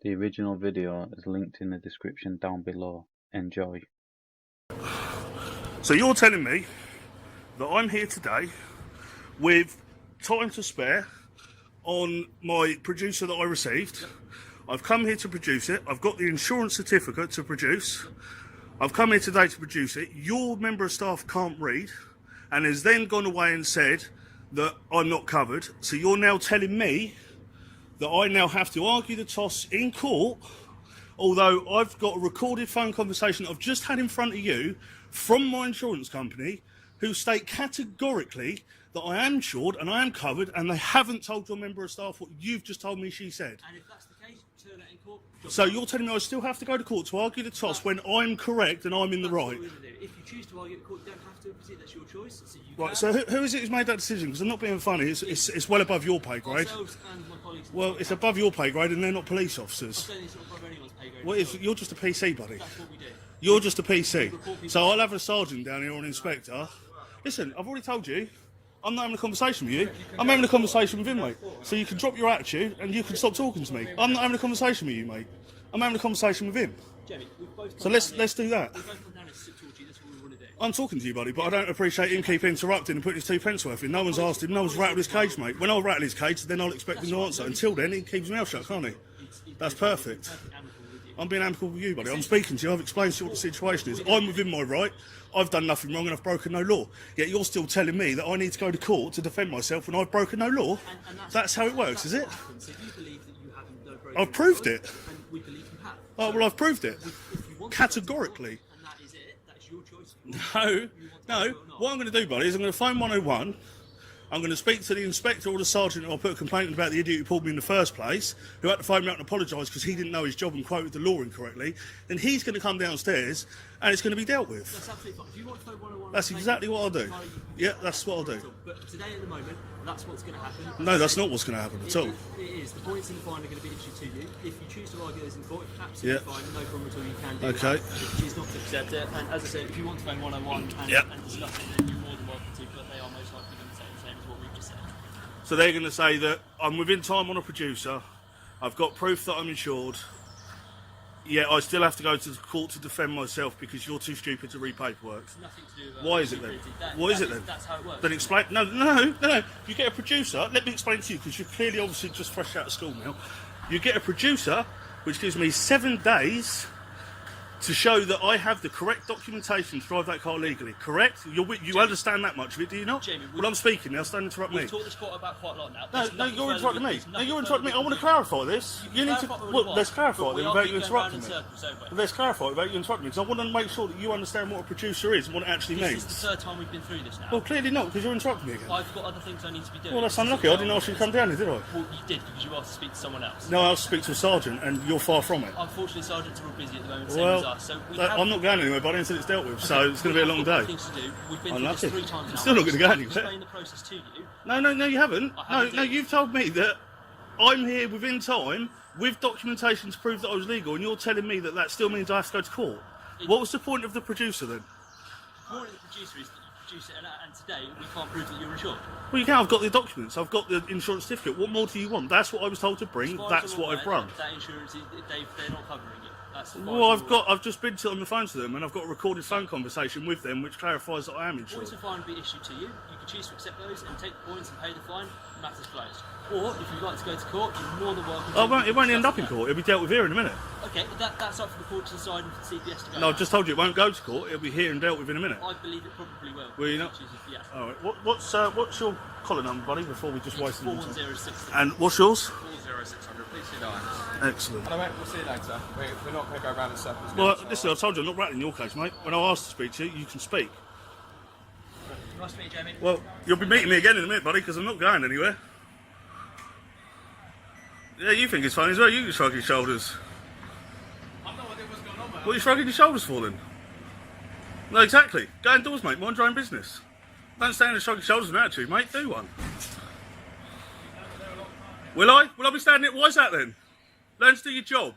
The original video is linked in the description down below. Enjoy. So you're telling me that I'm here today with time to spare on my producer that I received. I've come here to produce it. I've got the insurance certificate to produce. I've come here today to produce it. Your member of staff can't read and has then gone away and said that I'm not covered. So you're now telling me that I now have to argue the toss in court, although I've got a recorded phone conversation that I've just had in front of you from my insurance company, who state categorically that I am insured and I am covered, and they haven't told your member of staff what you've just told me she said. And if that's the case, turn it in court. So you're telling me I still have to go to court to argue the toss when I'm correct and I'm in the right? If you choose to argue the court, you don't have to, because that's your choice. So you Right, so who is it who's made that decision? Because I'm not being funny, it's well above your pay grade. Ourselves and my colleagues. Well, it's above your pay grade and they're not police officers. I'm saying it's not above anyone's pay grade. Well, you're just a PC, buddy. That's what we do. You're just a PC. So I'll have a sergeant down here or an inspector. Listen, I've already told you, I'm not having a conversation with you. I'm having a conversation with him, mate. So you can drop your attitude and you can stop talking to me. I'm not having a conversation with you, mate. I'm having a conversation with him. Jamie, we've both So let's do that. We've both come down and sit talk to you. That's what we want to do. I'm talking to you, buddy, but I don't appreciate him keep interrupting and putting his 2 pence worth in. No one's asked him, no one's rattled his cage, mate. When I'll rattle his cage, then I'll expect him to answer. Until then, he keeps his mouth shut, can't he? That's perfect. I'm being amicable with you, buddy. I'm speaking to you. I've explained to you what the situation is. I'm within my right. I've done nothing wrong and I've broken no law. Yet you're still telling me that I need to go to court to defend myself when I've broken no law? And that's how it works, is it? So you believe that you haven't broken I've proved it. and we believe you have. Oh, well, I've proved it. If you want Categorically. to, and that is it, that's your choice. No. What I'm going to do, buddy, is I'm going to phone 101. I'm going to speak to the inspector or the sergeant, or I'll put a complaint about the idiot who pulled me in the first place, who had to phone me out and apologise because he didn't know his job and quoted the law incorrectly. Then he's going to come downstairs and it's going to be dealt with. That's absolutely fine. If you want to phone 101, That's exactly what I'll do. Yeah, that's what I'll do. But today, at the moment, that's what's going to happen. No, that's not what's going to happen at all. It is. The points in the fine are going to be issued to you. If you choose to argue those in court, absolutely fine. No problem at all. You can do Okay. that. If you choose not to accept it, and as I said, if you want to phone 101 and discuss it, then you're more than welcome to, but they are most likely going to say the same as what we've just said. So they're going to say that I'm within time on a producer, I've got proof that I'm insured, yet I still have to go to the court to defend myself because you're too stupid to read paperwork. It's nothing to do with Why is it then? What is it then? That's how it works. Then explain. No. You get a producer. Let me explain to you, because you're clearly, obviously, just fresh out of school now. You get a producer, which gives me 7 days to show that I have the correct documentation to drive that car legally. Correct? You understand that much of it, do you not? Jamie, well, I'm speaking now, so don't interrupt me. We've talked this court about quite a lot now. No, you're interrupting me. No, you're interrupting me. I want to clarify this. You need to. Well, let's clarify it without you interrupting me. Let's clarify it without you interrupting me, because I want to make sure that you understand what a producer is and what it actually means. This is the third time we've been through this now. Well, clearly not, because you're interrupting me again. I've got other things I need to be doing. Well, that's unlucky. I didn't ask you to come down here, did I? Well, you did, because you asked to speak to someone else. No, I asked to speak to a sergeant, and you're far from it. Unfortunately, sergeants are all busy at the moment, same as us. So I'm not going anywhere, buddy, until it's dealt with, so it's going to be a long day. Things to do. We've been through this 3 times now. I'm still not going to go I've anywhere. explained the process to you. No, you haven't. No, you've told me that I'm here within time with documentation to prove that I was legal, and you're telling me that that still means I have to go to court. What was the point of the producer then? The point of the producer is that you produce it, and today we can't prove that you're insured. Well, you can. I've got the documents. I've got the insurance certificate. What more do you want? That's what I was told to bring. That's what I've brought. That insurance, they're not covering it. Well, I've just been on the phone to them, and I've got a recorded phone conversation with them, which clarifies that I am insured. Points of fine will be issued to you. You can choose to accept those and take the points and pay the fine. Matters closed. Or if you'd like to go to court, you're more than welcome. It won't end up in court. It'll be dealt with here in a minute. Okay, that's up for the court to decide and for the CPS to go. No, I've just told you it won't go to court. It'll be here and dealt with in a minute. I believe it probably will. Will you not? Yeah. All right. What's your collar number, buddy? Before we just waste the time. 41060. And what's yours? 40600. Please see nine. Excellent. Hello, mate. We'll see you later. We're not going to go around in circles. Well, listen, I told you I'm not rattling your case, mate. When I asked to speak to you, you can speak. Nice to meet you, Jamie. Well, you'll be meeting me again in a minute, buddy, because I'm not going anywhere. Yeah, you think it's funny as well. You can shrug your shoulders. I've no idea what's going on, mate. What are you shrugging your shoulders for then? No, exactly. Go indoors, mate. Mind your own business. Don't stand and shrug your shoulders with an attitude, mate. Do one. Will I? Will I be standing it? Why's that then? Learn to do your job.